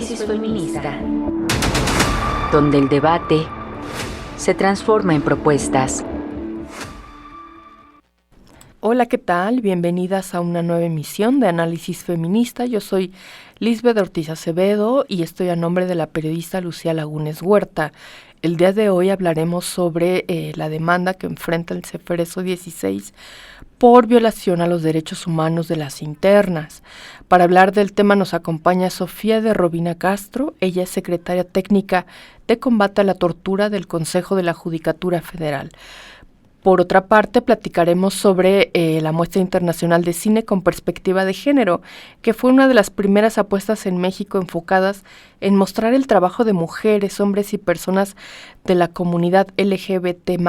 Análisis feminista, donde el debate se transforma en propuestas. Hola, ¿qué tal? Bienvenidas a una nueva emisión de Análisis Feminista. Yo soy Lisbeth Ortiz Acevedo y estoy a nombre de la periodista Lucía Lagunes Huerta. El día de hoy hablaremos sobre la demanda que enfrenta el Ceferezo 16 por violación a los derechos humanos de las internas. Para hablar del tema nos acompaña Sofía de Robina Castro. Ella es secretaria técnica de combate a la tortura del Consejo de la Judicatura Federal. Por otra parte, platicaremos sobre la Muestra Internacional de Cine con Perspectiva de Género, que fue una de las primeras apuestas en México enfocadas en mostrar el trabajo de mujeres, hombres y personas de la comunidad LGBT+,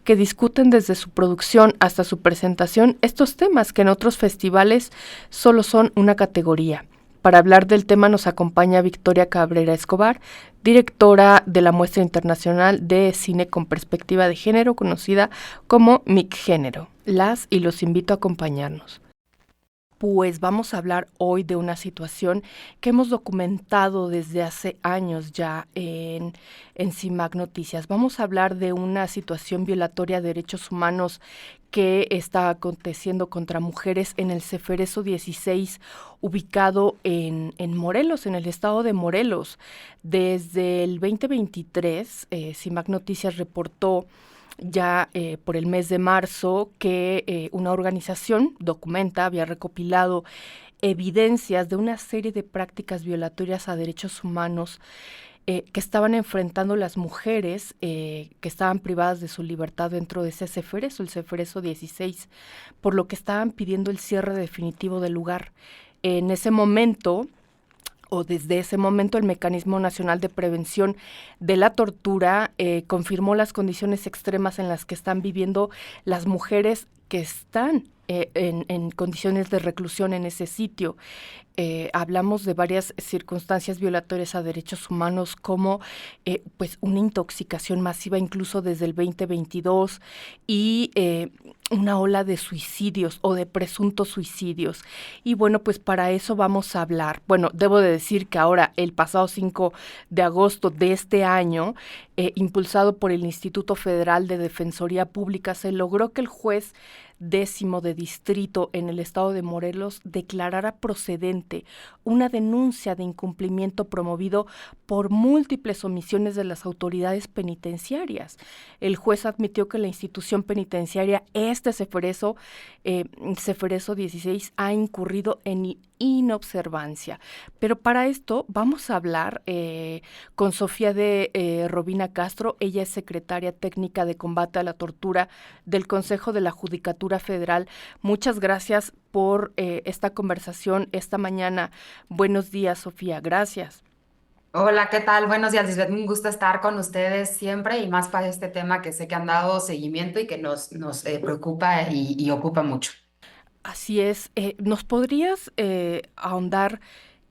que discuten desde su producción hasta su presentación estos temas que en otros festivales solo son una categoría. Para hablar del tema nos acompaña Victoria Cabrera Escobar, directora de la Muestra Internacional de Cine con Perspectiva de Género, conocida como MICGénero. Las y los invito a acompañarnos. Pues vamos a hablar hoy de una situación que hemos documentado desde hace años ya en CIMAC Noticias. Vamos a hablar de una situación violatoria de derechos humanos que está aconteciendo contra mujeres en el Ceferezo 16, ubicado en Morelos, en el estado de Morelos. Desde el 2023, CIMAC Noticias reportó ya por el mes de marzo que una organización había recopilado evidencias de una serie de prácticas violatorias a derechos humanos que estaban enfrentando las mujeres que estaban privadas de su libertad dentro de ese Ceferezo, el Ceferezo 16, por lo que estaban pidiendo el cierre definitivo del lugar. En ese momento, o desde ese momento, el Mecanismo Nacional de Prevención de la Tortura confirmó las condiciones extremas en las que están viviendo las mujeres que están en condiciones de reclusión en ese sitio. Hablamos de varias circunstancias violatorias a derechos humanos, como pues una intoxicación masiva incluso desde el 2022 y una ola de suicidios o de presuntos suicidios. Y bueno, pues para eso vamos a hablar. Bueno, debo de decir que ahora, el pasado 5 de agosto de este año, impulsado por el Instituto Federal de Defensoría Pública, se logró que el juez 10º de distrito en el estado de Morelos declarara procedente una denuncia de incumplimiento promovido por múltiples omisiones de las autoridades penitenciarias. El juez admitió que la institución penitenciaria, Ceferezo 16, ha incurrido en inobservancia. Pero para esto vamos a hablar con Sofía de Robina Castro. Ella es secretaria técnica de combate a la tortura del Consejo de la Judicatura Federal. Muchas gracias por esta conversación esta mañana. Buenos días, Sofía. Gracias. Hola, ¿qué tal? Buenos días, Lisbeth. Un gusto estar con ustedes siempre y más para este tema que sé que han dado seguimiento y que nos preocupa y ocupa mucho. Así es. ¿Nos podrías ahondar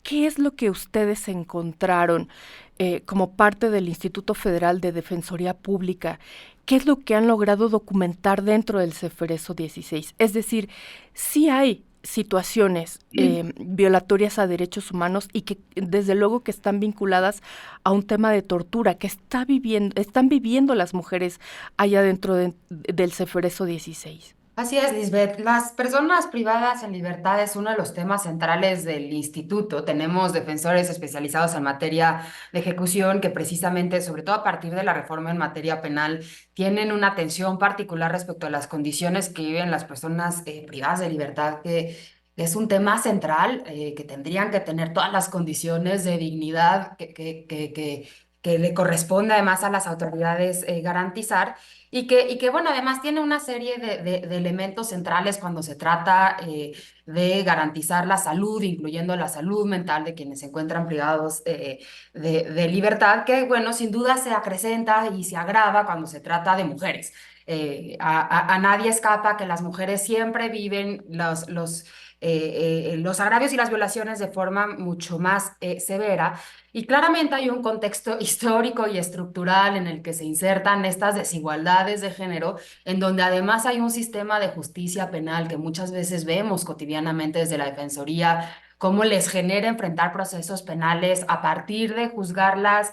qué es lo que ustedes encontraron como parte del Instituto Federal de Defensoría Pública? ¿Qué es lo que han logrado documentar dentro del Ceferezo 16? Es decir, sí hay situaciones violatorias a derechos humanos y que desde luego que están vinculadas a un tema de tortura que están viviendo las mujeres allá dentro del Ceferezo 16. Así es, Lisbeth. Las personas privadas en libertad es uno de los temas centrales del instituto. Tenemos defensores especializados en materia de ejecución que precisamente, sobre todo a partir de la reforma en materia penal, tienen una atención particular respecto a las condiciones que viven las personas privadas de libertad, que es un tema central, que tendrían que tener todas las condiciones de dignidad que le corresponde además a las autoridades garantizar. Y que, bueno, además tiene una serie de elementos centrales cuando se trata de garantizar la salud, incluyendo la salud mental de quienes se encuentran privados de libertad, que, bueno, sin duda se acrecenta y se agrava cuando se trata de mujeres. A nadie escapa que las mujeres siempre viven los agravios y las violaciones de forma mucho más severa. Y claramente hay un contexto histórico y estructural en el que se insertan estas desigualdades de género, en donde además hay un sistema de justicia penal que muchas veces vemos cotidianamente desde la Defensoría cómo les genera enfrentar procesos penales a partir de juzgarlas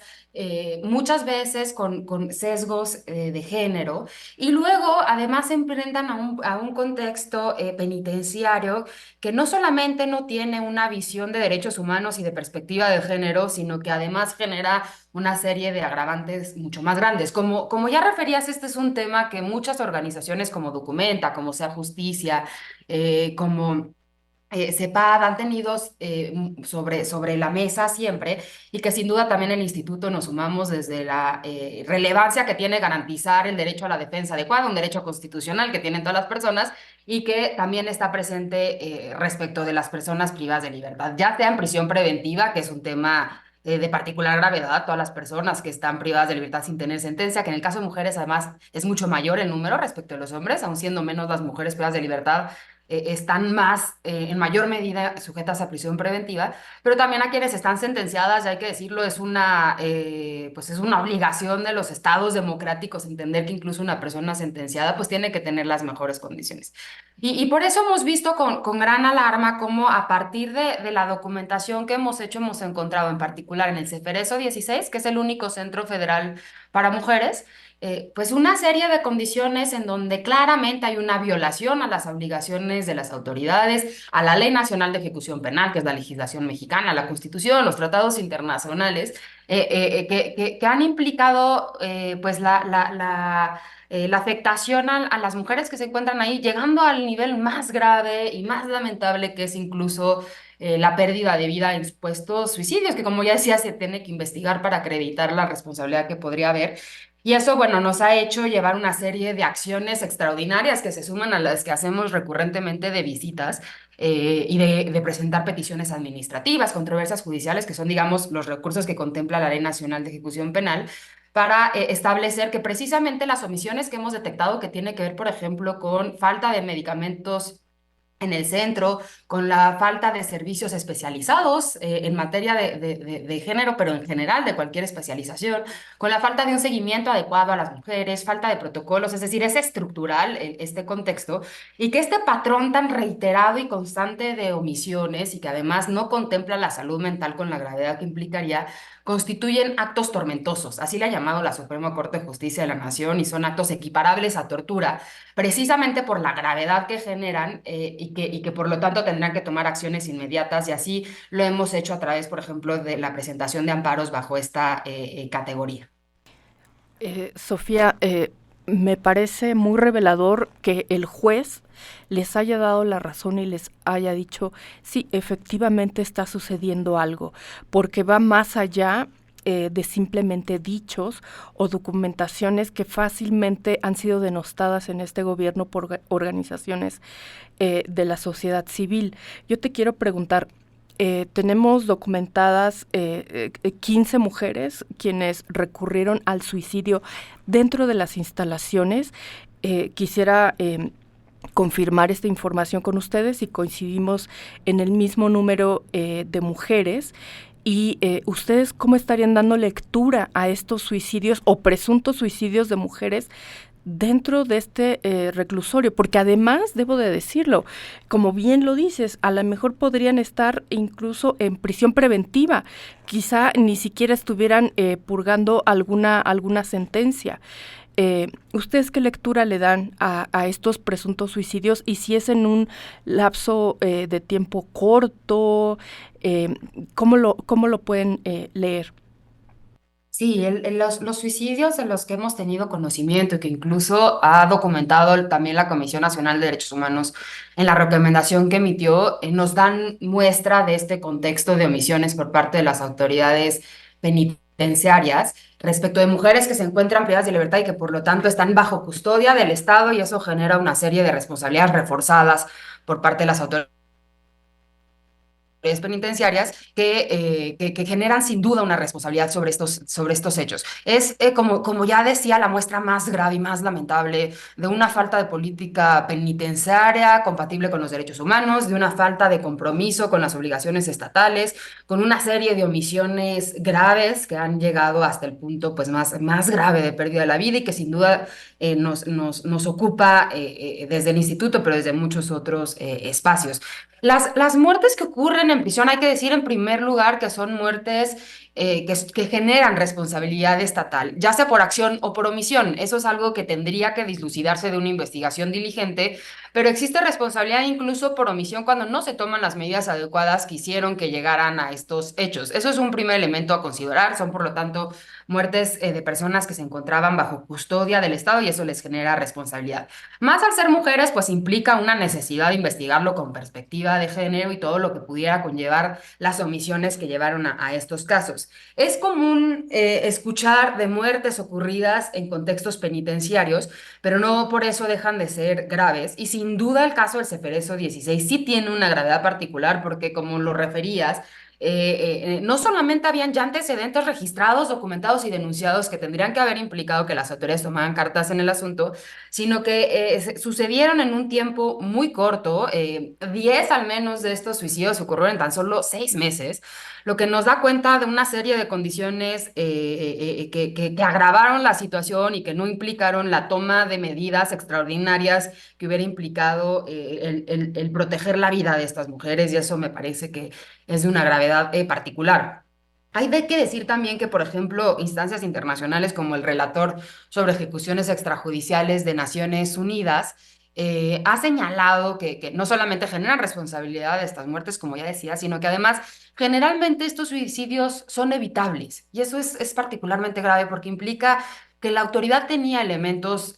muchas veces con sesgos de género, y luego además se enfrentan a un contexto penitenciario que no solamente no tiene una visión de derechos humanos y de perspectiva de género, sino que además genera una serie de agravantes mucho más grandes. Como ya referías, este es un tema que muchas organizaciones como Documenta, como Sea Justicia, como CEPAD han tenido sobre la mesa siempre, y que sin duda también el instituto nos sumamos desde la relevancia que tiene garantizar el derecho a la defensa adecuada, un derecho constitucional que tienen todas las personas y que también está presente respecto de las personas privadas de libertad, ya sea en prisión preventiva, que es un tema de particular gravedad, todas las personas que están privadas de libertad sin tener sentencia, que en el caso de mujeres además es mucho mayor el número respecto a los hombres, aun siendo menos las mujeres privadas de libertad, están más, en mayor medida, sujetas a prisión preventiva, pero también a quienes están sentenciadas, ya hay que decirlo, pues es una obligación de los estados democráticos entender que incluso una persona sentenciada pues tiene que tener las mejores condiciones. Y por eso hemos visto con gran alarma cómo a partir de la documentación que hemos hecho, hemos encontrado en particular en el Ceferezo 16, que es el único centro federal para mujeres, pues una serie de condiciones en donde claramente hay una violación a las obligaciones de las autoridades, a la Ley Nacional de Ejecución Penal, que es la legislación mexicana, a la Constitución, los tratados internacionales, que han implicado pues la afectación a las mujeres que se encuentran ahí, llegando al nivel más grave y más lamentable, que es incluso la pérdida de vida en supuestos suicidios, que como ya decía, se tiene que investigar para acreditar la responsabilidad que podría haber. Y eso, bueno, nos ha hecho llevar una serie de acciones extraordinarias que se suman a las que hacemos recurrentemente de visitas y de presentar peticiones administrativas, controversias judiciales, que son, digamos, los recursos que contempla la Ley Nacional de Ejecución Penal, para establecer que precisamente las omisiones que hemos detectado, que tiene que ver, por ejemplo, con falta de medicamentos en el centro, con la falta de servicios especializados en materia de género, pero en general de cualquier especialización, con la falta de un seguimiento adecuado a las mujeres, falta de protocolos, es decir, es estructural este contexto, y que este patrón tan reiterado y constante de omisiones y que además no contempla la salud mental con la gravedad que implicaría, constituyen actos tormentosos, así le ha llamado la Suprema Corte de Justicia de la Nación, y son actos equiparables a tortura, precisamente por la gravedad que generan y que por lo tanto tendrán que tomar acciones inmediatas, y así lo hemos hecho a través, por ejemplo, de la presentación de amparos bajo esta categoría. Sofía, me parece muy revelador que el juez les haya dado la razón y les haya dicho, sí, efectivamente está sucediendo algo, porque va más allá de simplemente dichos o documentaciones que fácilmente han sido denostadas en este gobierno por organizaciones de la sociedad civil. Yo te quiero preguntar, tenemos documentadas 15 mujeres quienes recurrieron al suicidio dentro de las instalaciones. Quisiera confirmar esta información con ustedes y coincidimos en el mismo número de mujeres. ¿Y ustedes cómo estarían dando lectura a estos suicidios o presuntos suicidios de mujeres dentro de este reclusorio? Porque además, debo de decirlo, como bien lo dices, a lo mejor podrían estar incluso en prisión preventiva, quizá ni siquiera estuvieran purgando alguna sentencia. ¿Ustedes qué lectura le dan a estos presuntos suicidios y si es en un lapso de tiempo corto? ¿Cómo lo pueden leer? Sí, los suicidios de los que hemos tenido conocimiento y que incluso ha documentado también la Comisión Nacional de Derechos Humanos en la recomendación que emitió, nos dan muestra de este contexto de omisiones por parte de las autoridades penitenciarias respecto de mujeres que se encuentran privadas de libertad y que por lo tanto están bajo custodia del Estado, y eso genera una serie de responsabilidades reforzadas por parte de las autoridades penitenciarias que generan sin duda una responsabilidad sobre estos hechos. Es, como ya decía, la muestra más grave y más lamentable de una falta de política penitenciaria compatible con los derechos humanos, de una falta de compromiso con las obligaciones estatales, con una serie de omisiones graves que han llegado hasta el punto pues, más grave de pérdida de la vida, y que sin duda nos ocupa desde el instituto, pero desde muchos otros espacios. Las muertes que ocurren en prisión. Hay que decir en primer lugar que son muertes que generan responsabilidad estatal, ya sea por acción o por omisión. Eso es algo que tendría que dislucidarse de una investigación diligente, pero existe responsabilidad incluso por omisión cuando no se toman las medidas adecuadas que hicieron que llegaran a estos hechos. Eso es un primer elemento a considerar. Son, por lo tanto, muertes de personas que se encontraban bajo custodia del Estado y eso les genera responsabilidad. Más al ser mujeres, pues implica una necesidad de investigarlo con perspectiva de género y todo lo que pudiera conllevar las omisiones que llevaron a estos casos. Es común escuchar de muertes ocurridas en contextos penitenciarios, pero no por eso dejan de ser graves. Y sin duda el caso del Ceferezo 16 sí tiene una gravedad particular porque, como lo referías, no solamente habían ya antecedentes registrados, documentados y denunciados que tendrían que haber implicado que las autoridades tomaran cartas en el asunto, sino que sucedieron en un tiempo muy corto. 10 al menos de estos suicidios ocurrieron en tan solo 6 meses, lo que nos da cuenta de una serie de condiciones que agravaron la situación y que no implicaron la toma de medidas extraordinarias que hubiera implicado el proteger la vida de estas mujeres, y eso me parece que es de una gravedad particular. Hay de qué decir también que, por ejemplo, instancias internacionales como el relator sobre ejecuciones extrajudiciales de Naciones Unidas ha señalado que no solamente generan responsabilidad de estas muertes, como ya decía, sino que además generalmente estos suicidios son evitables. Y eso es particularmente grave porque implica que la autoridad tenía elementos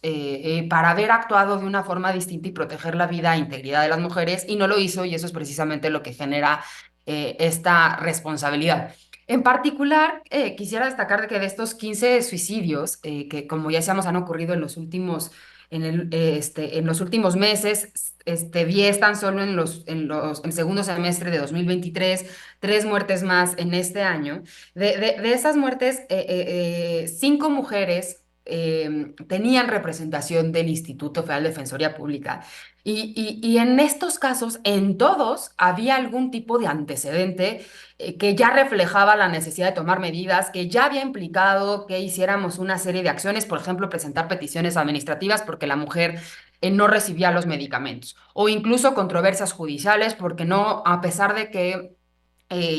para haber actuado de una forma distinta y proteger la vida e integridad de las mujeres, y no lo hizo, y eso es precisamente lo que genera esta responsabilidad. En particular, quisiera destacar de que de estos 15 suicidios, que como ya decíamos han ocurrido en los últimos, en los últimos meses, 10 tan solo en el segundo semestre de 2023, 3 muertes más en este año. De esas muertes, 5 mujeres tenían representación del Instituto Federal de Defensoría Pública. Y en estos casos, en todos, había algún tipo de antecedente que ya reflejaba la necesidad de tomar medidas, que ya había implicado que hiciéramos una serie de acciones, por ejemplo, presentar peticiones administrativas porque la mujer no recibía los medicamentos, o incluso controversias judiciales porque no, a pesar de que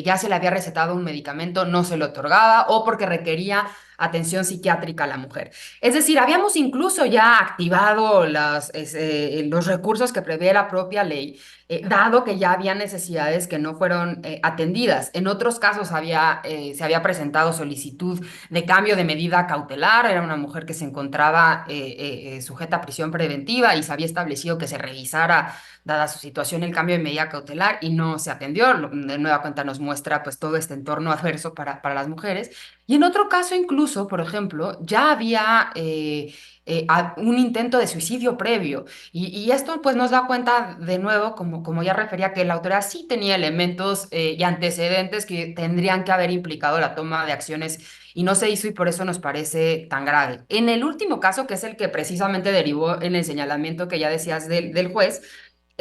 ya se le había recetado un medicamento, no se le otorgaba, o porque requería atención psiquiátrica a la mujer. Es decir, habíamos incluso ya activado los recursos que prevé la propia ley, dado que ya había necesidades que no fueron atendidas. En otros casos se había presentado solicitud de cambio de medida cautelar. Era una mujer que se encontraba sujeta a prisión preventiva y se había establecido que se revisara, dada su situación, el cambio de medida cautelar, y no se atendió. De nueva cuenta nos muestra pues todo este entorno adverso para las mujeres. Y en otro caso incluso, por ejemplo, ya había un intento de suicidio previo. Y esto pues nos da cuenta de nuevo, como ya refería, que la autoridad sí tenía elementos y antecedentes que tendrían que haber implicado la toma de acciones, y no se hizo, y por eso nos parece tan grave. En el último caso, que es el que precisamente derivó en el señalamiento que ya decías del juez,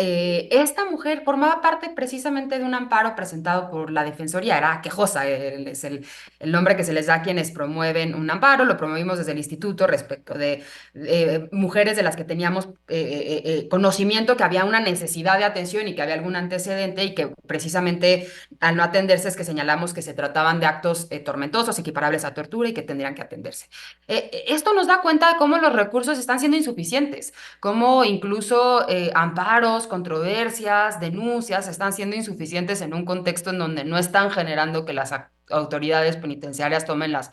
esta mujer formaba parte precisamente de un amparo presentado por la Defensoría. Era quejosa, es el nombre que se les da a quienes promueven un amparo. Lo promovimos desde el instituto respecto de mujeres de las que teníamos conocimiento que había una necesidad de atención y que había algún antecedente, y que precisamente al no atenderse es que señalamos que se trataban de actos tormentosos, equiparables a tortura, y que tendrían que atenderse. Esto nos da cuenta de cómo los recursos están siendo insuficientes, cómo incluso amparos, controversias, denuncias están siendo insuficientes en un contexto en donde no están generando que las autoridades penitenciarias tomen las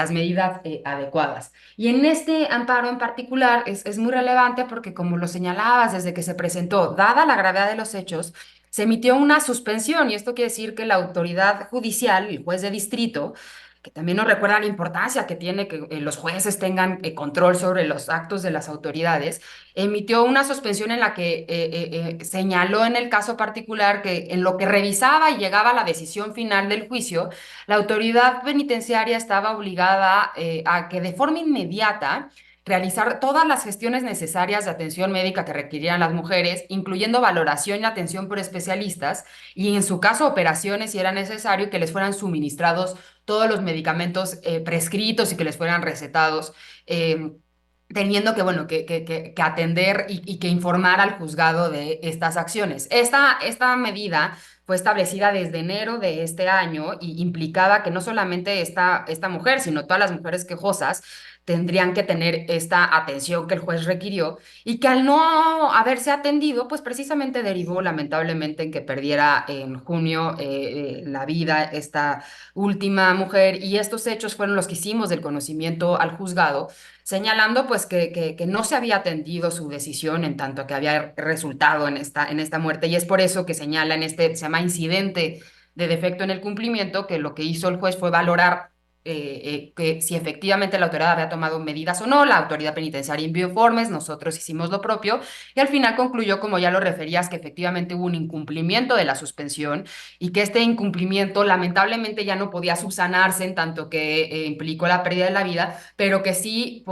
medidas adecuadas. Y en este amparo en particular es muy relevante porque, como lo señalabas, desde que se presentó, dada la gravedad de los hechos, se emitió una suspensión, y esto quiere decir que la autoridad judicial, el juez de distrito, que también nos recuerda la importancia que tiene que los jueces tengan control sobre los actos de las autoridades, emitió una suspensión en la que señaló en el caso particular que en lo que revisaba y llegaba a la decisión final del juicio, la autoridad penitenciaria estaba obligada a que de forma inmediata realizar todas las gestiones necesarias de atención médica que requirieran las mujeres, incluyendo valoración y atención por especialistas, y en su caso operaciones si era necesario, que les fueran suministrados todos los medicamentos prescritos y que les fueran recetados. teniendo que, bueno, que atender y que informar al juzgado de estas acciones. Esta medida fue establecida desde enero de este año y implicaba que no solamente esta mujer, sino todas las mujeres quejosas tendrían que tener esta atención que el juez requirió y que al no haberse atendido, pues precisamente derivó lamentablemente en que perdiera en junio la vida esta última mujer, y estos hechos fueron los que hicimos del conocimiento al juzgado, señalando pues que no se había atendido su decisión en tanto que había resultado en esta muerte, y es por eso que señala en este, se llama incidente de defecto en el cumplimiento, que lo que hizo el juez fue valorar que si efectivamente la autoridad había tomado medidas o no. La autoridad penitenciaria envió informes, nosotros hicimos lo propio, y al final concluyó, como ya lo referías, que efectivamente hubo un incumplimiento de la suspensión y que este incumplimiento lamentablemente ya no podía subsanarse en tanto que implicó la pérdida de la vida, pero que sí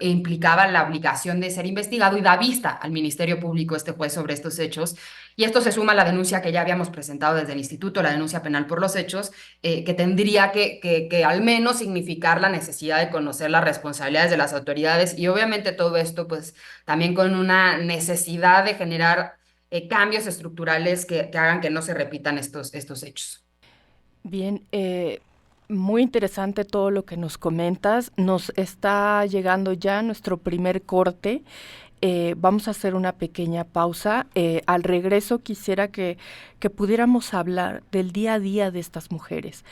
implicaba la obligación de ser investigado, y da vista al Ministerio Público este juez sobre estos hechos. Y esto se suma a la denuncia que ya habíamos presentado desde el instituto, la denuncia penal por los hechos, que tendría que al menos significar la necesidad de conocer las responsabilidades de las autoridades, y obviamente todo esto pues también con una necesidad de generar cambios estructurales que hagan que no se repitan estos hechos. Bien, muy interesante todo lo que nos comentas. Nos está llegando ya nuestro primer corte. Vamos a hacer una pequeña pausa. Al regreso quisiera que pudiéramos hablar del día a día de estas mujeres.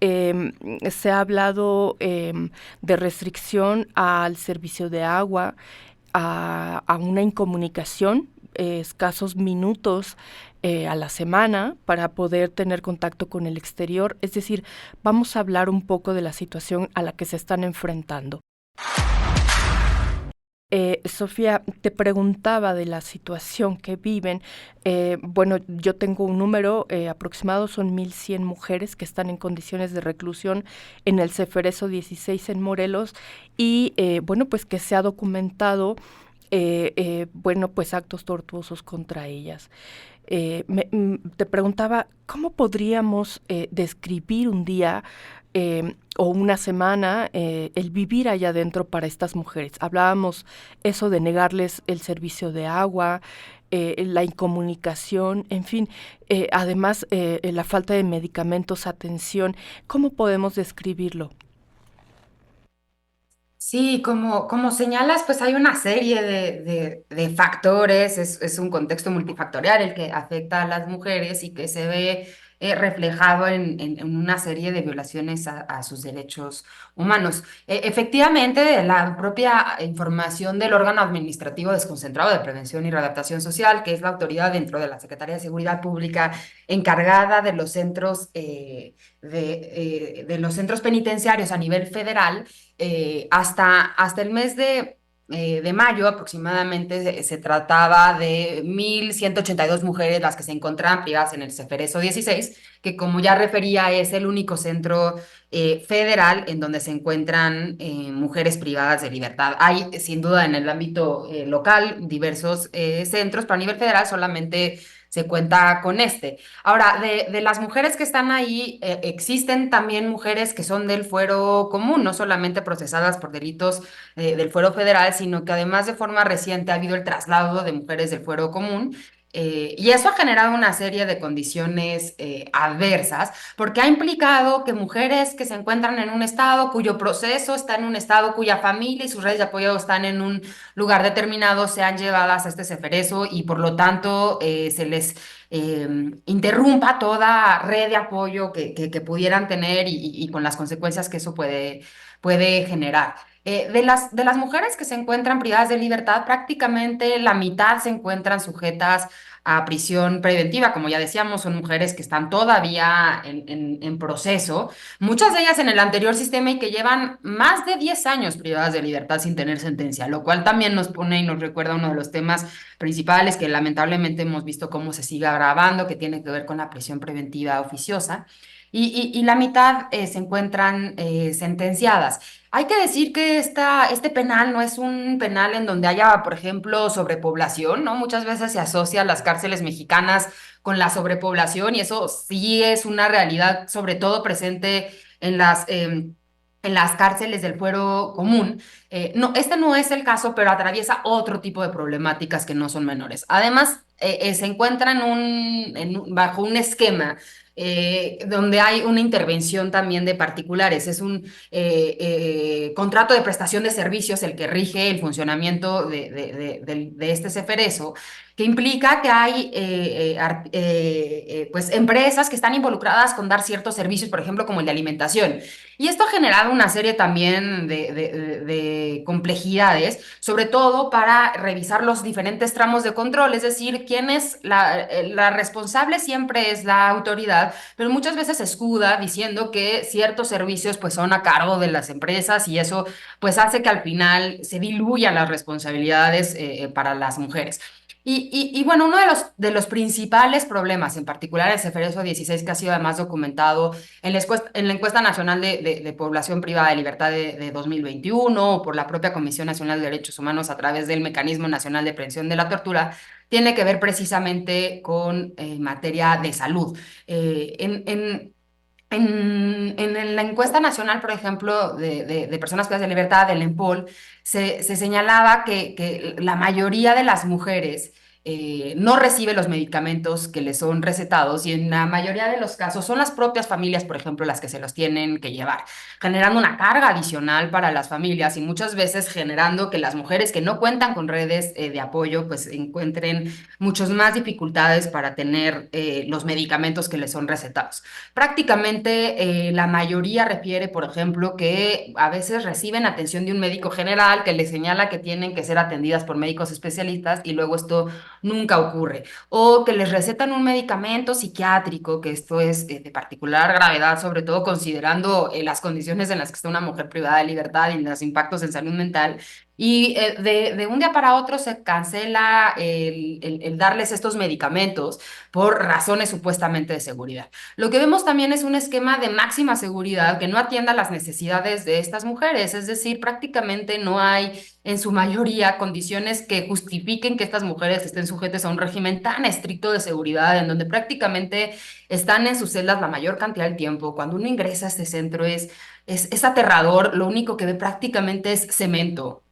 Se ha hablado de restricción al servicio de agua, a una incomunicación, escasos minutos a la semana para poder tener contacto con el exterior. Es decir, vamos a hablar un poco de la situación a la que se están enfrentando. Sofía, te preguntaba de la situación que viven. Bueno, yo tengo un número aproximado, son 1,100 mujeres que están en condiciones de reclusión en el Ceferezo 16 en Morelos, y bueno, pues que se ha documentado bueno, pues actos tortuosos contra ellas. Te preguntaba, ¿cómo podríamos describir un día o una semana el vivir allá adentro para estas mujeres? Hablábamos eso de negarles el servicio de agua, la incomunicación, en fin, además la falta de medicamentos, atención. ¿Cómo podemos describirlo? Sí, como señalas, pues hay una serie de factores, es un contexto multifactorial el que afecta a las mujeres y que se ve reflejado en una serie de violaciones a sus derechos humanos. Efectivamente, la propia información del órgano administrativo desconcentrado de prevención y readaptación social, que es la autoridad dentro de la Secretaría de Seguridad Pública encargada de los centros, de los centros penitenciarios a nivel federal, hasta el mes de mayo aproximadamente se trataba de 1,182 mujeres las que se encontraban privadas en el Ceferezo 16, que como ya refería es el único centro federal en donde se encuentran mujeres privadas de libertad. Hay sin duda en el ámbito local diversos centros, pero a nivel federal solamente se cuenta con este. Ahora, de las mujeres que están ahí, existen también mujeres que son del fuero común, no solamente procesadas por delitos del fuero federal, sino que además de forma reciente ha habido el traslado de mujeres del fuero común. Y eso ha generado una serie de condiciones adversas, porque ha implicado que mujeres que se encuentran en un estado cuyo proceso está en un estado cuya familia y sus redes de apoyo están en un lugar determinado, sean llevadas a este ceferezo, y por lo tanto se les interrumpa toda red de apoyo que pudieran tener, y con las consecuencias que eso puede generar. De las mujeres que se encuentran privadas de libertad, prácticamente la mitad se encuentran sujetas a prisión preventiva. Como ya decíamos, son mujeres que están todavía en proceso, muchas de ellas en el anterior sistema, y que llevan más de 10 años privadas de libertad sin tener sentencia, lo cual también nos pone y nos recuerda uno de los temas principales que lamentablemente hemos visto cómo se sigue agravando, que tiene que ver con la prisión preventiva oficiosa. Y la mitad se encuentran sentenciadas. Hay que decir que este penal no es un penal en donde haya, por ejemplo, sobrepoblación, ¿no? Muchas veces se asocia las cárceles mexicanas con la sobrepoblación, y eso sí es una realidad, sobre todo presente en las en las cárceles del fuero común. No, este no es el caso, pero atraviesa otro tipo de problemáticas que no son menores. Además, se encuentra bajo un esquema donde hay una intervención también de particulares. Es un contrato de prestación de servicios el que rige el funcionamiento de este Ceferezo, que implica que hay pues empresas que están involucradas con dar ciertos servicios, por ejemplo, como el de alimentación. Y esto ha generado una serie también de complejidades, sobre todo para revisar los diferentes tramos de control, es decir, quién es la responsable siempre es la autoridad, pero muchas veces se escuda diciendo que ciertos servicios pues son a cargo de las empresas y eso pues hace que al final se diluyan las responsabilidades para las mujeres. Y bueno, uno de los principales problemas, en particular el Ceferezo 16, que ha sido además documentado en la encuesta nacional de población privada de libertad de 2021 o por la propia Comisión Nacional de Derechos Humanos a través del Mecanismo Nacional de Prevención de la Tortura, tiene que ver precisamente con materia de salud. En la encuesta nacional, por ejemplo, de personas privadas de libertad, del EMPOL, se señalaba que la mayoría de las mujeres no recibe los medicamentos que les son recetados y en la mayoría de los casos son las propias familias, por ejemplo, las que se los tienen que llevar, generando una carga adicional para las familias y muchas veces generando que las mujeres que no cuentan con redes de apoyo pues encuentren muchas más dificultades para tener los medicamentos que les son recetados. Prácticamente la mayoría refiere, por ejemplo, que a veces reciben atención de un médico general que les señala que tienen que ser atendidas por médicos especialistas y luego esto nunca ocurre. O que les recetan un medicamento psiquiátrico, que esto es de particular gravedad, sobre todo considerando las condiciones en las que está una mujer privada de libertad y los impactos en salud mental. Y de un día para otro se cancela el darles estos medicamentos por razones supuestamente de seguridad. Lo que vemos también es un esquema de máxima seguridad que no atienda las necesidades de estas mujeres, es decir, prácticamente no hay en su mayoría condiciones que justifiquen que estas mujeres estén sujetas a un régimen tan estricto de seguridad, en donde prácticamente están en sus celdas la mayor cantidad del tiempo. Cuando uno ingresa a este centro es aterrador, lo único que ve prácticamente es cemento.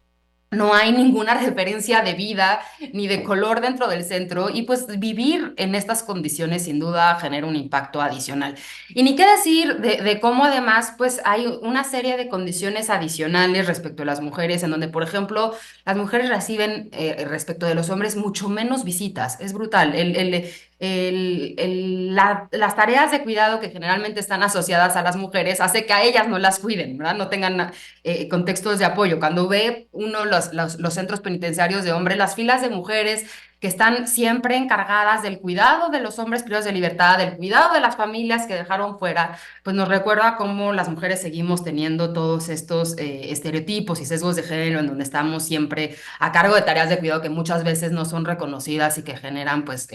No hay ninguna referencia de vida ni de color dentro del centro y pues vivir en estas condiciones sin duda genera un impacto adicional. Y ni qué decir de cómo además pues hay una serie de condiciones adicionales respecto a las mujeres en donde por ejemplo las mujeres reciben respecto de los hombres mucho menos visitas. Es brutal. Las tareas de cuidado que generalmente están asociadas a las mujeres hace que a ellas no las cuiden, ¿verdad? No tengan contextos de apoyo. Cuando ve uno los centros penitenciarios de hombres, las filas de mujeres que están siempre encargadas del cuidado de los hombres privados de libertad, del cuidado de las familias que dejaron fuera, pues nos recuerda cómo las mujeres seguimos teniendo todos estos estereotipos y sesgos de género en donde estamos siempre a cargo de tareas de cuidado que muchas veces no son reconocidas y que generan pues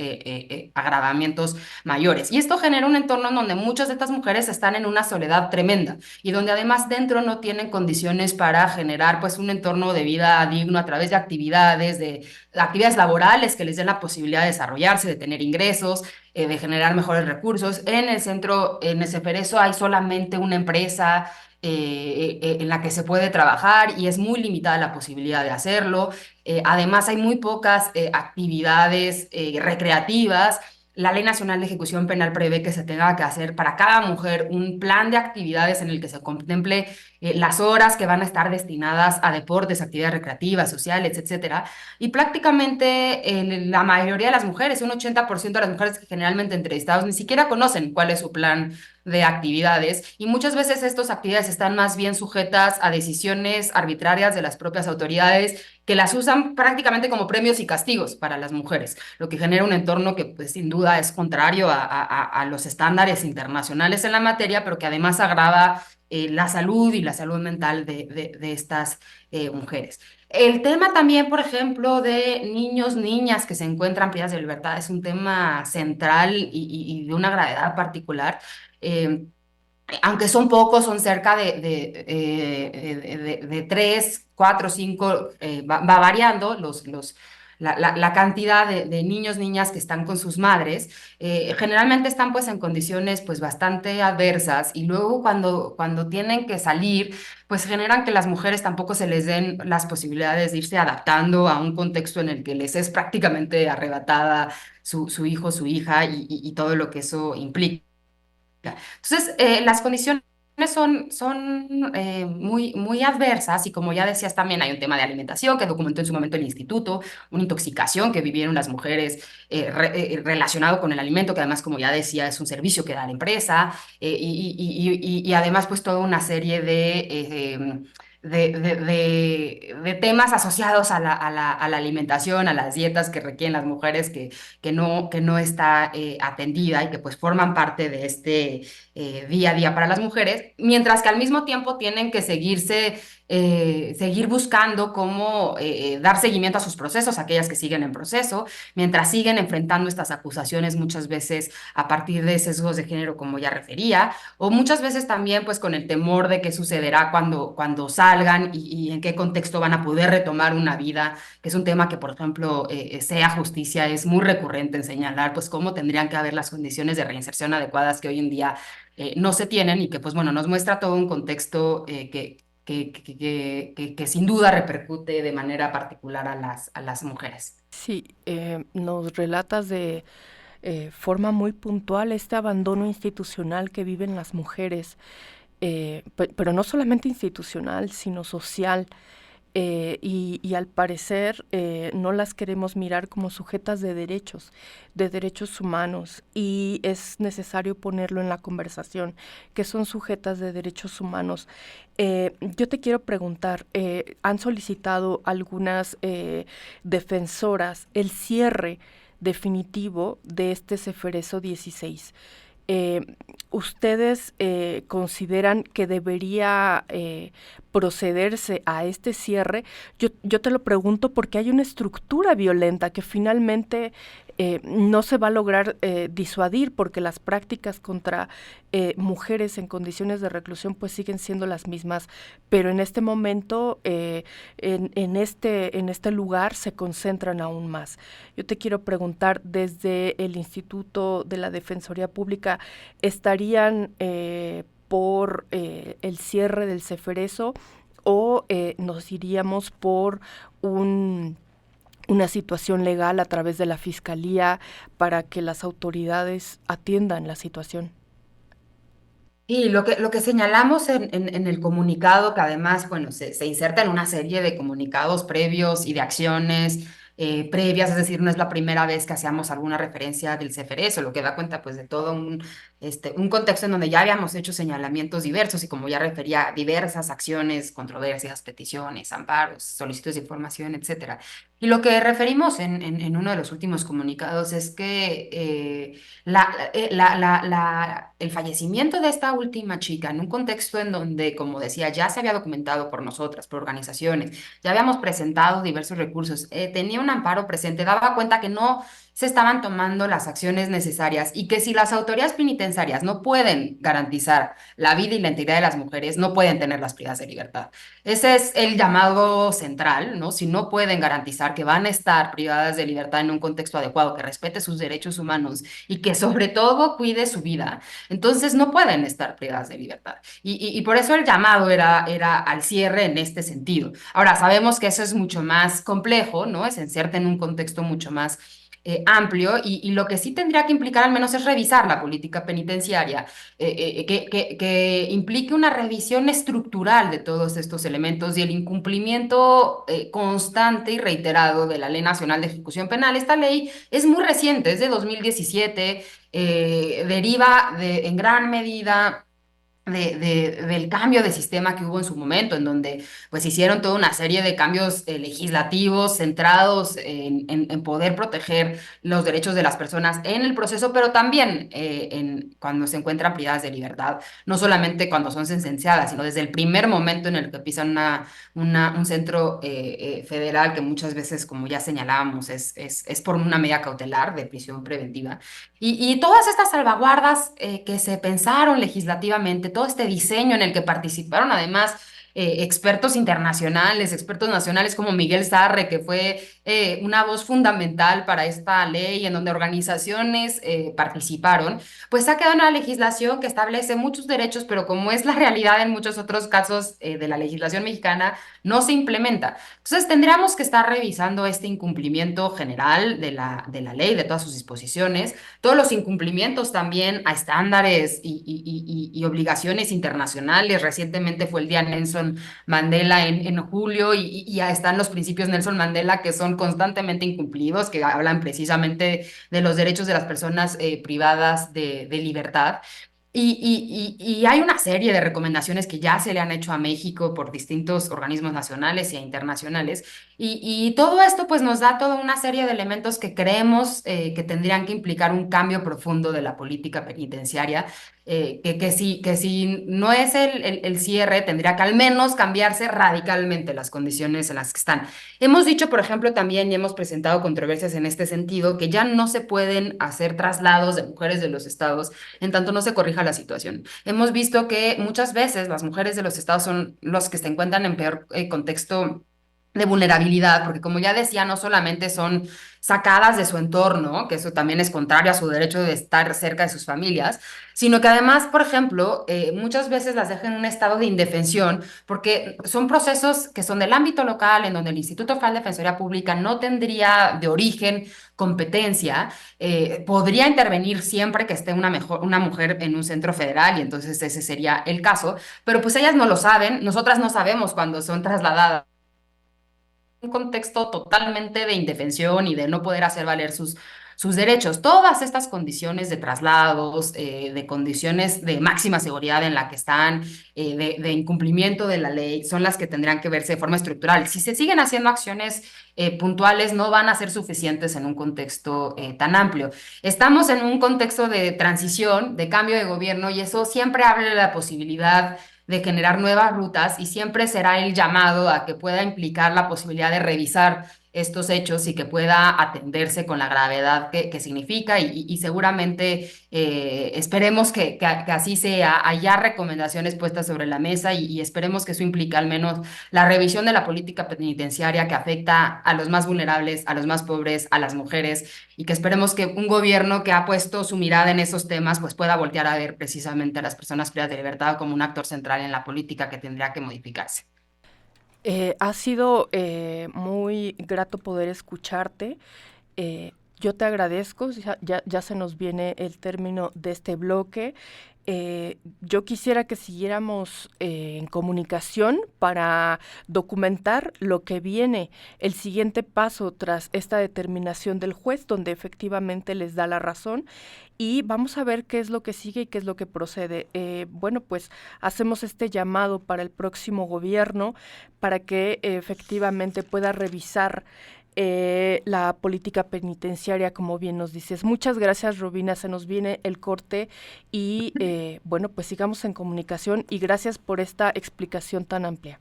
agravamientos mayores. Y esto genera un entorno en donde muchas de estas mujeres están en una soledad tremenda y donde además dentro no tienen condiciones para generar pues un entorno de vida digno a través de actividades laborales que les den la posibilidad de desarrollarse, de tener ingresos, de generar mejores recursos. En el centro, en ese Ceferezo, hay solamente una empresa en la que se puede trabajar y es muy limitada la posibilidad de hacerlo. Además, hay muy pocas actividades recreativas. La Ley Nacional de Ejecución Penal prevé que se tenga que hacer para cada mujer un plan de actividades en el que se contemple las horas que van a estar destinadas a deportes, actividades recreativas, sociales, etcétera. Y prácticamente la mayoría de las mujeres, un 80% de las mujeres que generalmente entrevistados ni siquiera conocen cuál es su plan de actividades y muchas veces estas actividades están más bien sujetas a decisiones arbitrarias de las propias autoridades que las usan prácticamente como premios y castigos para las mujeres, lo que genera un entorno que pues sin duda es contrario a los estándares internacionales en la materia, pero que además agrava la salud y la salud mental de estas mujeres. El tema también, por ejemplo, de niños, niñas que se encuentran privadas de libertad es un tema central y de una gravedad particular. Eh, Aunque son pocos, son cerca de 3, 4, 5, va variando la cantidad de niños, niñas que están con sus madres, generalmente están pues en condiciones pues bastante adversas y luego cuando tienen que salir, pues generan que las mujeres tampoco se les den las posibilidades de irse adaptando a un contexto en el que les es prácticamente arrebatada su hijo, su hija y todo lo que eso implica. Entonces, las condiciones son muy adversas y como ya decías también hay un tema de alimentación que documentó en su momento el instituto, una intoxicación que vivieron las mujeres relacionado con el alimento, que además como ya decía es un servicio que da la empresa y además pues toda una serie de temas asociados a la alimentación, a las dietas que requieren las mujeres que no está atendida y que pues forman parte de este día a día para las mujeres, mientras que al mismo tiempo tienen que seguir buscando cómo dar seguimiento a sus procesos, aquellas que siguen en proceso, mientras siguen enfrentando estas acusaciones muchas veces a partir de sesgos de género, como ya refería, o muchas veces también pues con el temor de qué sucederá cuando salgan y en qué contexto van a poder retomar una vida, que es un tema que, por ejemplo, sea justicia, es muy recurrente en señalar, pues cómo tendrían que haber las condiciones de reinserción adecuadas que hoy en día no se tienen y que, pues bueno, nos muestra todo un contexto que sin duda repercute de manera particular a las mujeres. Sí, nos relatas de forma muy puntual este abandono institucional que viven las mujeres, pero no solamente institucional, sino social. Y al parecer no las queremos mirar como sujetas de derechos humanos, y es necesario ponerlo en la conversación, que son sujetas de derechos humanos. Yo te quiero preguntar, ¿han solicitado algunas defensoras el cierre definitivo de este Ceferezo 16? Eh, ¿Ustedes consideran que debería procederse a este cierre? Yo te lo pregunto porque hay una estructura violenta que finalmente no se va a lograr disuadir, porque las prácticas contra mujeres en condiciones de reclusión pues siguen siendo las mismas, pero en este momento en este lugar se concentran aún más. Yo te quiero preguntar, desde el Instituto de la Defensoría Pública, ¿estarían por el cierre del Ceferezo o nos iríamos por una situación legal a través de la Fiscalía para que las autoridades atiendan la situación? Y lo que señalamos en el comunicado, que además, bueno, se inserta en una serie de comunicados previos y de acciones previas, es decir, no es la primera vez que hacíamos alguna referencia del CFRS, lo que da cuenta pues de todo un contexto en donde ya habíamos hecho señalamientos diversos y como ya refería, diversas acciones, controversias, peticiones, amparos, solicitudes de información, etcétera. Y lo que referimos en uno de los últimos comunicados es que el fallecimiento de esta última chica en un contexto en donde, como decía, ya se había documentado por nosotras, por organizaciones, ya habíamos presentado diversos recursos, tenía un amparo presente, daba cuenta que no se estaban tomando las acciones necesarias y que si las autoridades penitenciarias no pueden garantizar la vida y la integridad de las mujeres, no pueden tenerlas privadas de libertad. Ese es el llamado central, ¿no? Si no pueden garantizar que van a estar privadas de libertad en un contexto adecuado, que respete sus derechos humanos y que sobre todo cuide su vida, entonces no pueden estar privadas de libertad. Y por eso el llamado era al cierre en este sentido. Ahora, sabemos que eso es mucho más complejo, ¿no? Se inserta en un contexto mucho más amplio y lo que sí tendría que implicar al menos es revisar la política penitenciaria, que implique una revisión estructural de todos estos elementos y el incumplimiento constante y reiterado de la Ley Nacional de Ejecución Penal. Esta ley es muy reciente, es de 2017, deriva en gran medida del cambio de sistema que hubo en su momento, en donde pues hicieron toda una serie de cambios legislativos centrados en poder proteger los derechos de las personas en el proceso, pero también cuando se encuentran privadas de libertad, no solamente cuando son sentenciadas, sino desde el primer momento en el que pisan un centro federal, que muchas veces, como ya señalábamos, es por una medida cautelar de prisión preventiva. Y todas estas salvaguardas que se pensaron legislativamente, todo este diseño en el que participaron además expertos internacionales, expertos nacionales como Miguel Sarre, que fue una voz fundamental para esta ley, en donde organizaciones participaron, pues ha quedado una legislación que establece muchos derechos, pero como es la realidad en muchos otros casos de la legislación mexicana, no se implementa. Entonces tendríamos que estar revisando este incumplimiento general de la ley, de todas sus disposiciones, todos los incumplimientos también a estándares y obligaciones internacionales. Recientemente fue el Día Nelson Mandela en julio y ya están los principios Nelson Mandela que son constantemente incumplidos, que hablan precisamente de los derechos de las personas privadas de libertad. Y hay una serie de recomendaciones que ya se le han hecho a México por distintos organismos nacionales e internacionales. Y todo esto pues nos da toda una serie de elementos que creemos que tendrían que implicar un cambio profundo de la política penitenciaria, que si no es el cierre, tendría que al menos cambiarse radicalmente las condiciones en las que están. Hemos dicho, por ejemplo, también y hemos presentado controversias en este sentido, que ya no se pueden hacer traslados de mujeres de los estados en tanto no se corrija la situación. Hemos visto que muchas veces las mujeres de los estados son los que se encuentran en peor contexto de vulnerabilidad, porque como ya decía, no solamente son sacadas de su entorno, que eso también es contrario a su derecho de estar cerca de sus familias, sino que además, por ejemplo, muchas veces las dejan en un estado de indefensión, porque son procesos que son del ámbito local, en donde el Instituto Federal de Defensoría Pública no tendría de origen competencia, podría intervenir siempre que esté una mujer en un centro federal, y entonces ese sería el caso, pero pues ellas no lo saben, nosotras no sabemos cuando son trasladadas un contexto totalmente de indefensión y de no poder hacer valer sus derechos. Todas estas condiciones de traslados, de condiciones de máxima seguridad en la que están, de incumplimiento de la ley, son las que tendrán que verse de forma estructural. Si se siguen haciendo acciones puntuales, no van a ser suficientes en un contexto tan amplio. Estamos en un contexto de transición, de cambio de gobierno, y eso siempre abre la posibilidad de generar nuevas rutas y siempre será el llamado a que pueda implicar la posibilidad de revisar estos hechos y que pueda atenderse con la gravedad que significa y seguramente esperemos que así sea. Haya recomendaciones puestas sobre la mesa y esperemos que eso implique al menos la revisión de la política penitenciaria que afecta a los más vulnerables, a los más pobres, a las mujeres, y que esperemos que un gobierno que ha puesto su mirada en esos temas pues pueda voltear a ver precisamente a las personas privadas de libertad como un actor central en la política que tendría que modificarse. Ha sido muy grato poder escucharte. Yo te agradezco, ya se nos viene el término de este bloque. Yo quisiera que siguiéramos en comunicación para documentar lo que viene, el siguiente paso tras esta determinación del juez, donde efectivamente les da la razón, y vamos a ver qué es lo que sigue y qué es lo que procede. Bueno, pues hacemos este llamado para el próximo gobierno para que efectivamente pueda revisar la política penitenciaria, como bien nos dices. Muchas gracias, Robina, se nos viene el corte y bueno, pues sigamos en comunicación y gracias por esta explicación tan amplia.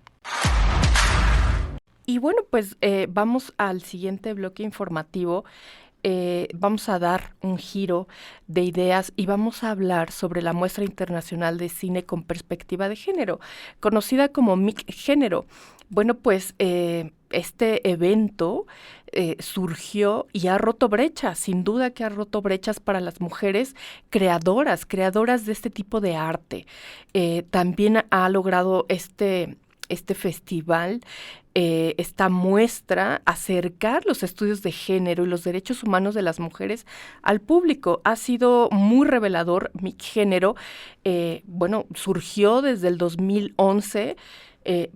Y bueno, pues vamos al siguiente bloque informativo. Vamos a dar un giro de ideas y vamos a hablar sobre la Muestra Internacional de Cine con Perspectiva de Género, conocida como MIC Género. Bueno, pues este evento surgió y ha roto brechas, sin duda que ha roto brechas para las mujeres creadoras de este tipo de arte. También ha logrado este festival, esta muestra, acercar los estudios de género y los derechos humanos de las mujeres al público. Ha sido muy revelador. Mi género, bueno, surgió desde el 2011,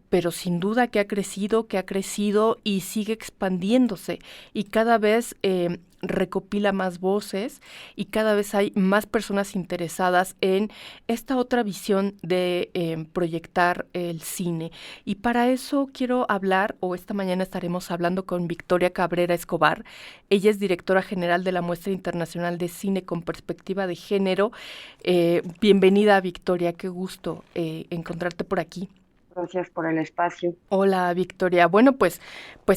pero sin duda que ha crecido y sigue expandiéndose y cada vez recopila más voces y cada vez hay más personas interesadas en esta otra visión de proyectar el cine. Y para eso quiero hablar, o esta mañana estaremos hablando con Victoria Cabrera Escobar. Ella es directora general de la Muestra Internacional de Cine con Perspectiva de Género. Bienvenida, Victoria, qué gusto encontrarte por aquí. Gracias por el espacio. Hola Victoria. Bueno, pues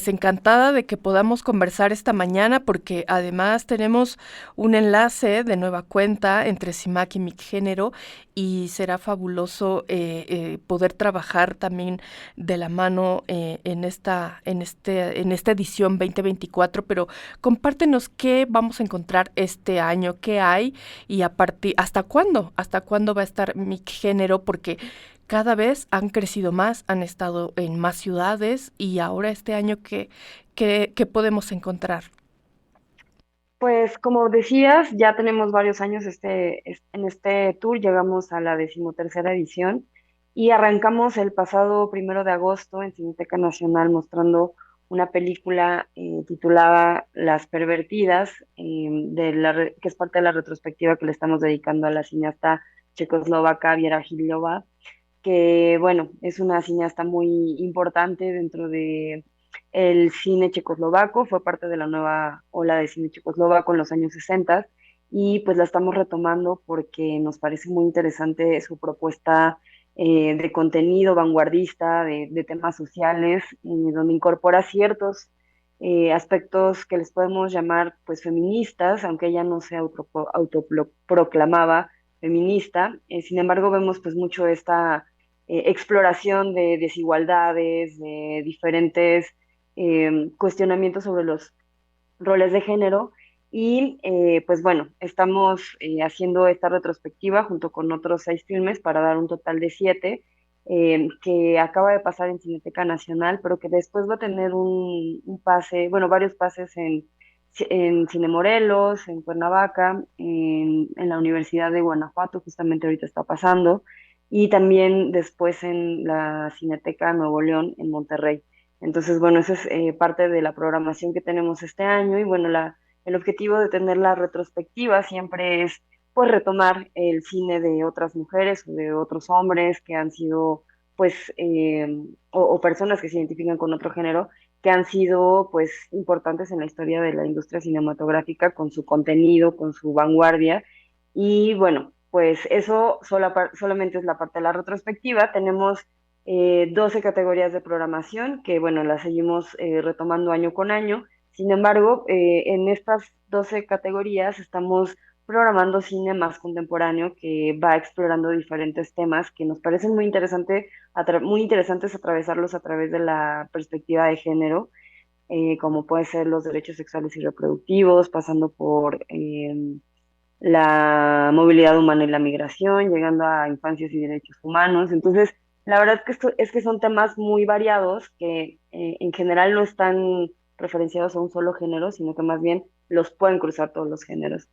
encantada de que podamos conversar esta mañana porque además tenemos un enlace de nueva cuenta entre CIMAC y Micgénero y será fabuloso poder trabajar también de la mano en esta edición 2024. Pero compártenos qué vamos a encontrar este año, qué hay y hasta cuándo va a estar Micgénero, porque cada vez han crecido más, han estado en más ciudades y ahora este año, ¿qué podemos encontrar? Pues como decías, ya tenemos varios años en este tour, llegamos a la 13ª edición y arrancamos el pasado 1 de agosto en Cineteca Nacional mostrando una película titulada Las Pervertidas, que es parte de la retrospectiva que le estamos dedicando a la cineasta checoslovaca Věra Hillová, que bueno, es una cineasta muy importante dentro de el cine checoslovaco, fue parte de la nueva ola de cine checoslovaco en los años 60 y pues la estamos retomando porque nos parece muy interesante su propuesta de contenido vanguardista, de temas sociales, donde incorpora ciertos aspectos que les podemos llamar pues feministas, aunque ella no se autoproclamaba feminista. Sin embargo, vemos pues mucho esta exploración de desigualdades, de diferentes cuestionamientos sobre los roles de género. Y pues bueno, estamos haciendo esta retrospectiva junto con otros 6 filmes para dar un total de 7, que acaba de pasar en Cineteca Nacional, pero que después va a tener un pase, bueno, varios pases en Cine Morelos, en Cuernavaca, en la Universidad de Guanajuato, justamente ahorita está pasando, y también después en la Cineteca Nuevo León, en Monterrey. Entonces, bueno, eso es parte de la programación que tenemos este año y bueno, el objetivo de tener la retrospectiva siempre es pues retomar el cine de otras mujeres o de otros hombres que han sido pues o personas que se identifican con otro género que han sido pues importantes en la historia de la industria cinematográfica con su contenido, con su vanguardia y bueno, pues eso solamente es la parte de la retrospectiva. Tenemos 12 categorías de programación que, bueno, las seguimos retomando año con año. Sin embargo, en estas 12 categorías estamos programando cine más contemporáneo que va explorando diferentes temas que nos parecen muy interesantes atravesarlos a través de la perspectiva de género, como puede ser los derechos sexuales y reproductivos, pasando por la movilidad humana y la migración, llegando a infancias y derechos humanos. Entonces, la verdad es que son temas muy variados que en general no están referenciados a un solo género, sino que más bien los pueden cruzar todos los géneros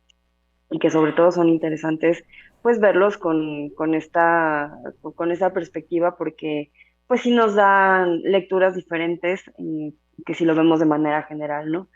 y que sobre todo son interesantes pues verlos con esta perspectiva porque pues sí nos dan lecturas diferentes que si lo vemos de manera general, ¿no?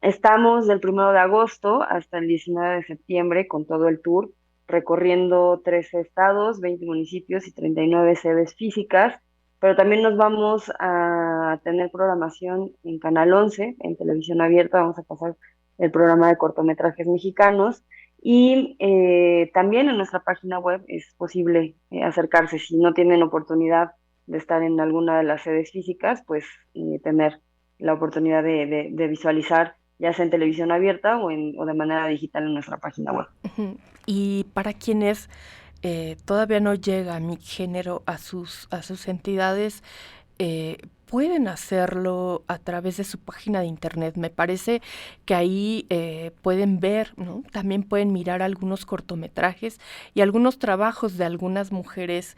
Estamos del 1 de agosto hasta el 19 de septiembre con todo el tour, recorriendo 13 estados, 20 municipios y 39 sedes físicas, pero también nos vamos a tener programación en Canal 11, en televisión abierta, vamos a pasar el programa de cortometrajes mexicanos y también en nuestra página web es posible acercarse si no tienen oportunidad de estar en alguna de las sedes físicas, pues tener la oportunidad de visualizar ya sea en televisión abierta o de manera digital en nuestra página web. Ujú. Y para quienes todavía no llega mi género a sus entidades, pueden hacerlo a través de su página de internet. Me parece que ahí pueden ver, ¿no? También pueden mirar algunos cortometrajes y algunos trabajos de algunas mujeres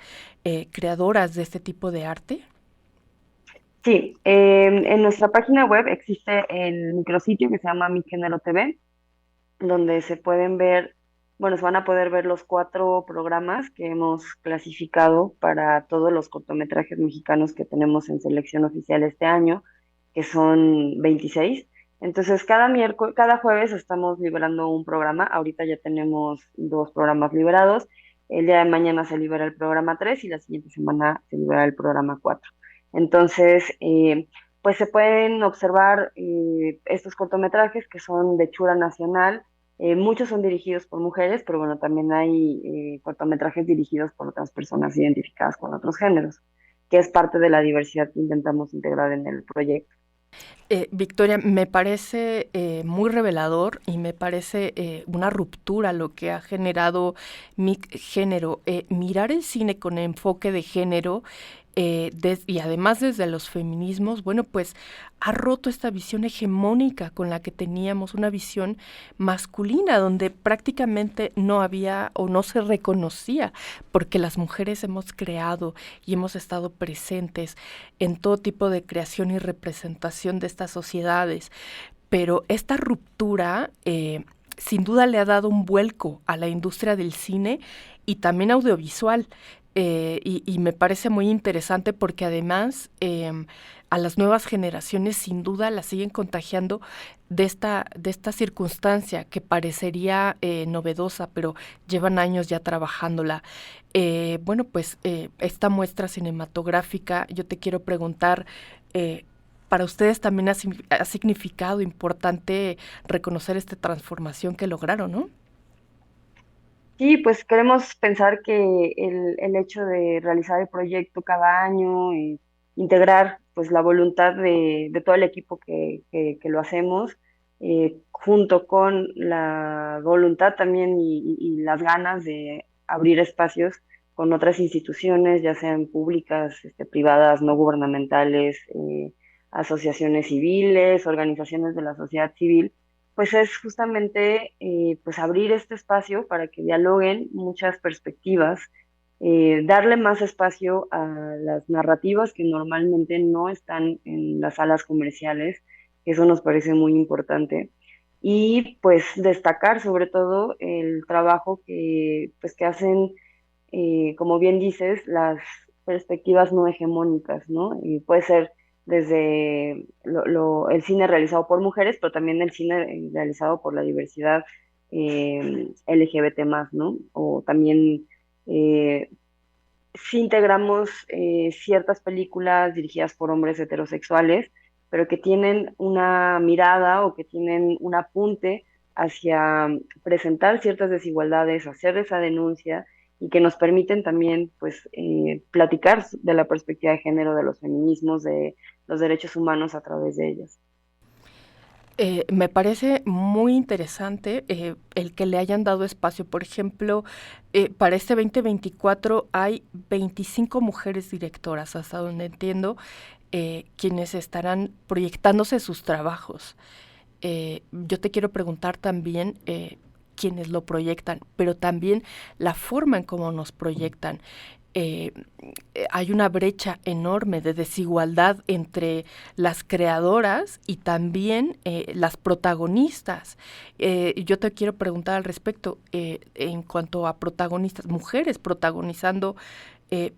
creadoras de este tipo de arte. Sí, en nuestra página web existe el micrositio que se llama Mi Género TV, donde se pueden ver, bueno, se van a poder ver los 4 programas que hemos clasificado para todos los cortometrajes mexicanos que tenemos en selección oficial este año, que son 26. Entonces, cada jueves estamos liberando un programa. Ahorita ya tenemos 2 programas liberados. El día de mañana se libera el programa 3 y la siguiente semana se libera el programa 4. Entonces, pues se pueden observar estos cortometrajes que son de hechura nacional, Muchos son dirigidos por mujeres, pero bueno, también hay cortometrajes dirigidos por otras personas identificadas con otros géneros, que es parte de la diversidad que intentamos integrar en el proyecto. Victoria, me parece muy revelador y me parece una ruptura lo que ha generado mi género. Mirar el cine con enfoque de género y además desde los feminismos, bueno, pues ha roto esta visión hegemónica con la que teníamos, una visión masculina, donde prácticamente no había o no se reconocía, porque las mujeres hemos creado y hemos estado presentes en todo tipo de creación y representación de estas sociedades. Pero esta ruptura sin duda le ha dado un vuelco a la industria del cine y también audiovisual. Y me parece muy interesante porque además a las nuevas generaciones sin duda las siguen contagiando de esta circunstancia que parecería novedosa, pero llevan años ya trabajándola. Bueno, pues esta muestra cinematográfica, yo te quiero preguntar, para ustedes también ha significado importante reconocer esta transformación que lograron, ¿no? Sí, pues queremos pensar que el hecho de realizar el proyecto cada año, integrar pues la voluntad de todo el equipo que lo hacemos, junto con la voluntad también y las ganas de abrir espacios con otras instituciones, ya sean públicas, privadas, no gubernamentales, asociaciones civiles, organizaciones de la sociedad civil, pues es justamente pues abrir este espacio para que dialoguen muchas perspectivas, darle más espacio a las narrativas que normalmente no están en las salas comerciales, que eso nos parece muy importante, y pues destacar sobre todo el trabajo que hacen, como bien dices, las perspectivas no hegemónicas, ¿no? Y puede ser desde el cine realizado por mujeres, pero también el cine realizado por la diversidad LGBT más, ¿no? O también eh, si integramos ciertas películas dirigidas por hombres heterosexuales, pero que tienen una mirada o que tienen un apunte hacia presentar ciertas desigualdades, hacer esa denuncia y que nos permiten también pues platicar de la perspectiva de género, de los feminismos, de los derechos humanos a través de ellas. Me parece muy interesante el que le hayan dado espacio. Por ejemplo, para este 2024 hay 25 mujeres directoras, hasta donde entiendo, quienes estarán proyectándose sus trabajos. Yo te quiero preguntar también quienes lo proyectan, pero también la forma en cómo nos proyectan. eh, Hay una brecha enorme de desigualdad entre las creadoras y también las protagonistas. Yo te quiero preguntar al respecto en cuanto a protagonistas, mujeres protagonizando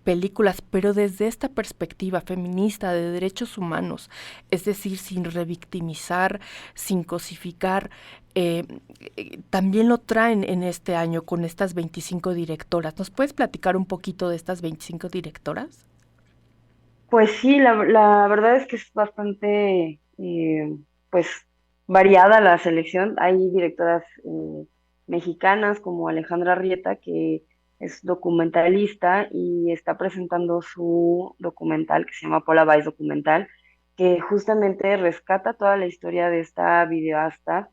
películas, pero desde esta perspectiva feminista de derechos humanos, es decir, sin revictimizar, sin cosificar. eh, También lo traen en este año con estas 25 directoras. ¿Nos puedes platicar un poquito de estas 25 directoras? Pues sí, la verdad es que es bastante, pues, variada la selección. Hay directoras mexicanas como Alejandra Rieta, que es documentalista y está presentando su documental que se llama Paula Vice Documental, que justamente rescata toda la historia de esta videasta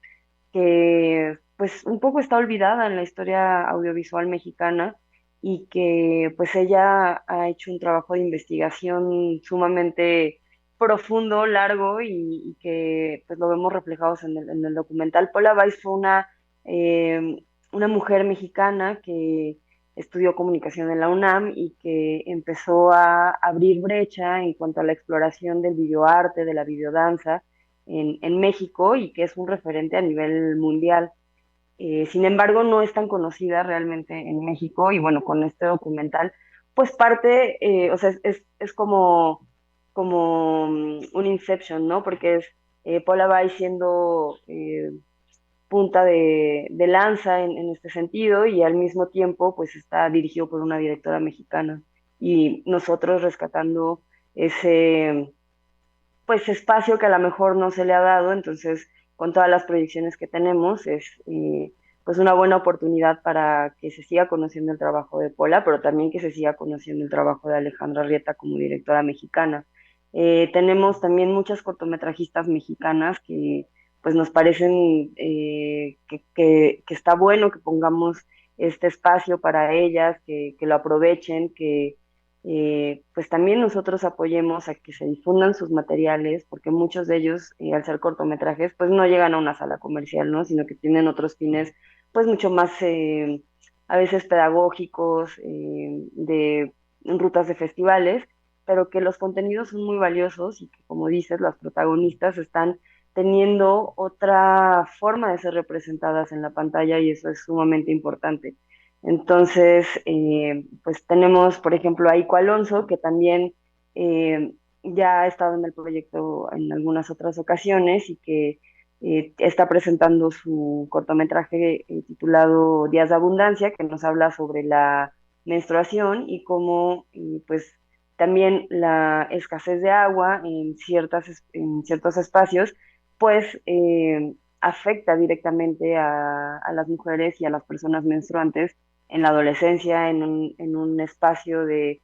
que pues un poco está olvidada en la historia audiovisual mexicana y que pues ella ha hecho un trabajo de investigación sumamente profundo, largo y que pues lo vemos reflejados en el documental. Paula Weiss fue una mujer mexicana que estudió comunicación en la UNAM y que empezó a abrir brecha en cuanto a la exploración del videoarte, de la videodanza en México y que es un referente a nivel mundial. Sin embargo, no es tan conocida realmente en México y bueno, con este documental, pues parte, o sea, es como un Inception, ¿no? Porque es Paula Bay siendo punta de lanza en este sentido y al mismo tiempo pues está dirigido por una directora mexicana y nosotros rescatando ese pues espacio que a lo mejor no se le ha dado, entonces con todas las proyecciones que tenemos es pues una buena oportunidad para que se siga conociendo el trabajo de Pola, pero también que se siga conociendo el trabajo de Alejandra Arrieta como directora mexicana. Tenemos también muchas cortometrajistas mexicanas que pues nos parecen que está bueno que pongamos este espacio para ellas, que lo aprovechen, que pues también nosotros apoyemos a que se difundan sus materiales, porque muchos de ellos, al ser cortometrajes, pues no llegan a una sala comercial, ¿no? Sino que tienen otros fines, pues mucho más, a veces pedagógicos, de rutas de festivales, pero que los contenidos son muy valiosos y que, como dices, las protagonistas están teniendo otra forma de ser representadas en la pantalla y eso es sumamente importante. Entonces, pues tenemos, por ejemplo, a Ico Alonso, que también ya ha estado en el proyecto en algunas otras ocasiones y que está presentando su cortometraje titulado Días de Abundancia, que nos habla sobre la menstruación y cómo, pues, también la escasez de agua en ciertos espacios, pues, afecta directamente a las mujeres y a las personas menstruantes en la adolescencia, en un espacio eh,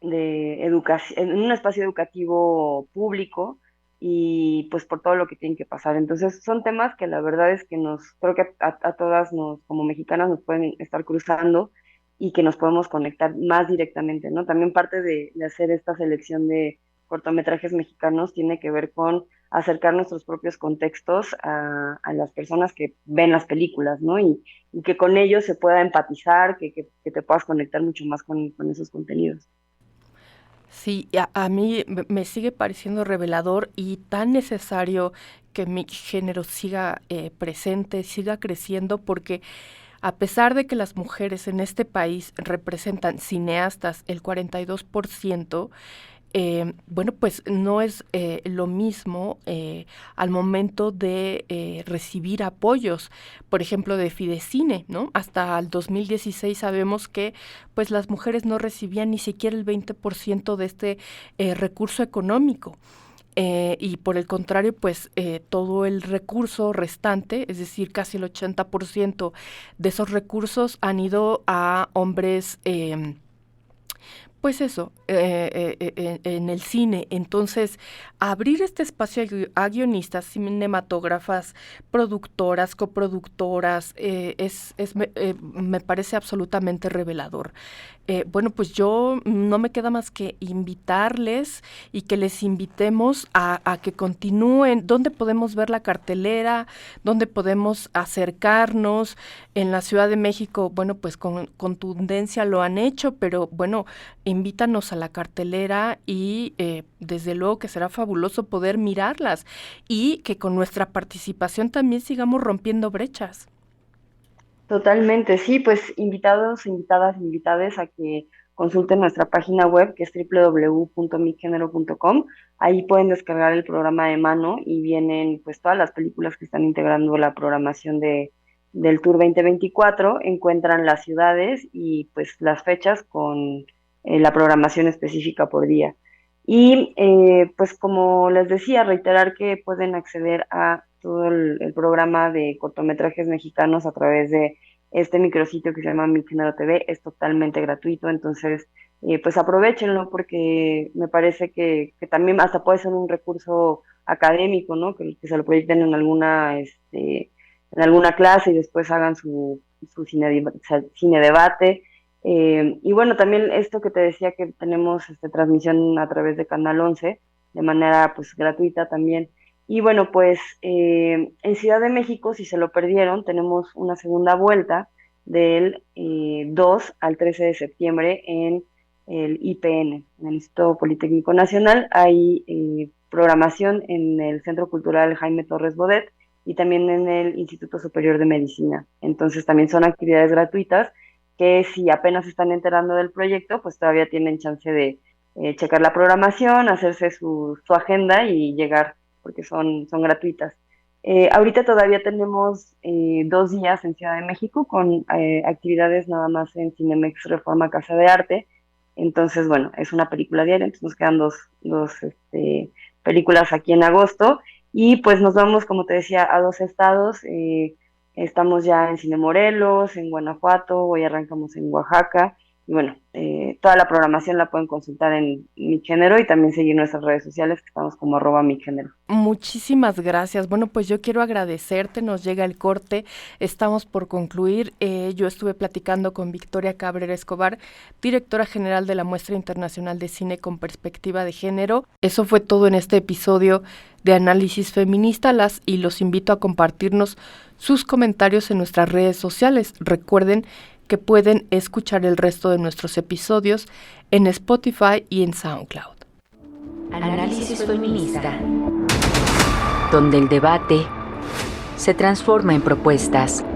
de educación, en un espacio educativo público y pues por todo lo que tienen que pasar. Entonces son temas que la verdad es que creo que a todas como mexicanas nos pueden estar cruzando y que nos podemos conectar más directamente, ¿no? También parte de hacer esta selección de cortometrajes mexicanos tiene que ver con acercar nuestros propios contextos a las personas que ven las películas, ¿no? Y que con ellos se pueda empatizar, que te puedas conectar mucho más con esos contenidos. Sí, a mí me sigue pareciendo revelador y tan necesario que mi género siga presente, siga creciendo, porque a pesar de que las mujeres en este país representan cineastas el 42%, bueno, pues no es lo mismo al momento de recibir apoyos, por ejemplo, de Fidecine, ¿no? Hasta el 2016 sabemos que pues las mujeres no recibían ni siquiera el 20% de este recurso económico. Y por el contrario, pues todo el recurso restante, es decir, casi el 80% de esos recursos han ido a hombres pues eso, en el cine. Entonces, abrir este espacio a guionistas, cinematógrafas, productoras, coproductoras, me parece absolutamente revelador. Bueno, pues yo no me queda más que invitarles y que les invitemos a que continúen. ¿Dónde podemos ver la cartelera? ¿Dónde podemos acercarnos? En la Ciudad de México, bueno, pues con contundencia lo han hecho, pero bueno, invítanos a la cartelera y desde luego que será fabuloso poder mirarlas y que con nuestra participación también sigamos rompiendo brechas. Totalmente, sí, pues invitados, invitadas, invitades a que consulten nuestra página web que es www.migénero.com. Ahí pueden descargar el programa de mano y vienen pues todas las películas que están integrando la programación del Tour 2024. Encuentran las ciudades y pues las fechas con la programación específica por día. Y pues como les decía, reiterar que pueden acceder a todo el programa de cortometrajes mexicanos a través de este micrositio que se llama Mi Género TV, es totalmente gratuito, entonces pues aprovechenlo porque me parece que también hasta puede ser un recurso académico, ¿no? Que se lo proyecten en alguna clase y después hagan su cine debate. Y bueno, también esto que te decía que tenemos transmisión a través de Canal 11 de manera pues gratuita también. Y bueno, pues en Ciudad de México, si se lo perdieron, tenemos una segunda vuelta del 2 al 13 de septiembre en el IPN, en el Instituto Politécnico Nacional. Hay programación en el Centro Cultural Jaime Torres Bodet y también en el Instituto Superior de Medicina. Entonces también son actividades gratuitas que si apenas están enterando del proyecto, pues todavía tienen chance de checar la programación, hacerse su agenda y llegar, porque son gratuitas. Ahorita todavía tenemos 2 días en Ciudad de México con actividades nada más en Cinemex Reforma Casa de Arte. Entonces, bueno, es una película diaria, entonces nos quedan películas aquí en agosto. Y pues nos vamos, como te decía, a 2 estados. Estamos ya en Cine Morelos, en Guanajuato, hoy arrancamos en Oaxaca. Y bueno, toda la programación la pueden consultar en Mi Género y también seguir nuestras redes sociales, que estamos como @MiGénero. Muchísimas gracias. Bueno, pues yo quiero agradecerte, nos llega el corte, estamos por concluir. Yo estuve platicando con Victoria Cabrera Escobar, directora general de la Muestra Internacional de Cine con Perspectiva de Género. Eso fue todo en este episodio de Análisis Feminista. Los invito a compartirnos sus comentarios en nuestras redes sociales. Recuerden que pueden escuchar el resto de nuestros episodios en Spotify y en SoundCloud. Análisis feminista, donde el debate se transforma en propuestas.